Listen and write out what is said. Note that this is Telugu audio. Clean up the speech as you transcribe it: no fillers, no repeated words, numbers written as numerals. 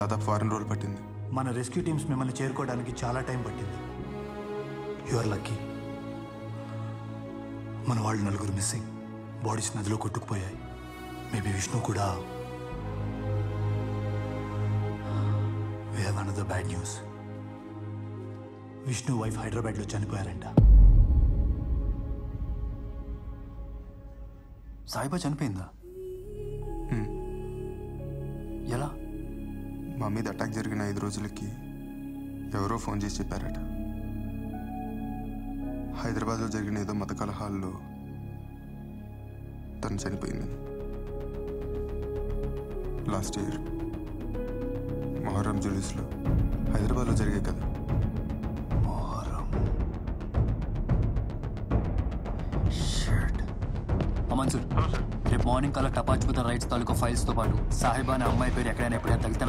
దాదాపు వారం రోజులు పట్టింది. మన రెస్క్యూ టీమ్స్ మిమ్మల్ని చేరుకోవడానికి చాలా టైం పట్టింది. You're lucky. మన వాళ్ళు 4 మిస్సింగ్. బాడీస్ నదిలో కొట్టుకుపోయాయి. మేబీ విష్ణు కూడా. We have another bad news. Vishnu wife హైదరాబాద్లో చనిపోయారంట. సాయిబా చనిపోయిందా? ఎలా? మా మీద అటాక్ జరిగిన 5 రోజులకి ఎవరో ఫోన్ చేసి చెప్పారట, హైదరాబాద్లో జరిగిన ఏదో మత కలహాల్లో తను చనిపోయిందని. లాస్ట్ ఇయర్ మొహర్రం జులూస్లో హైదరాబాద్లో జరిగాయి కదా. మన్సూర్, రేపు మార్నింగ్ కల్లా టపాచుకుత రైట్స్ తాలూకా ఫైల్స్తో పాటు సాహిబా అనే అమ్మాయి పేరు ఎక్కడైనా ఎప్పుడైనా తగ్గితే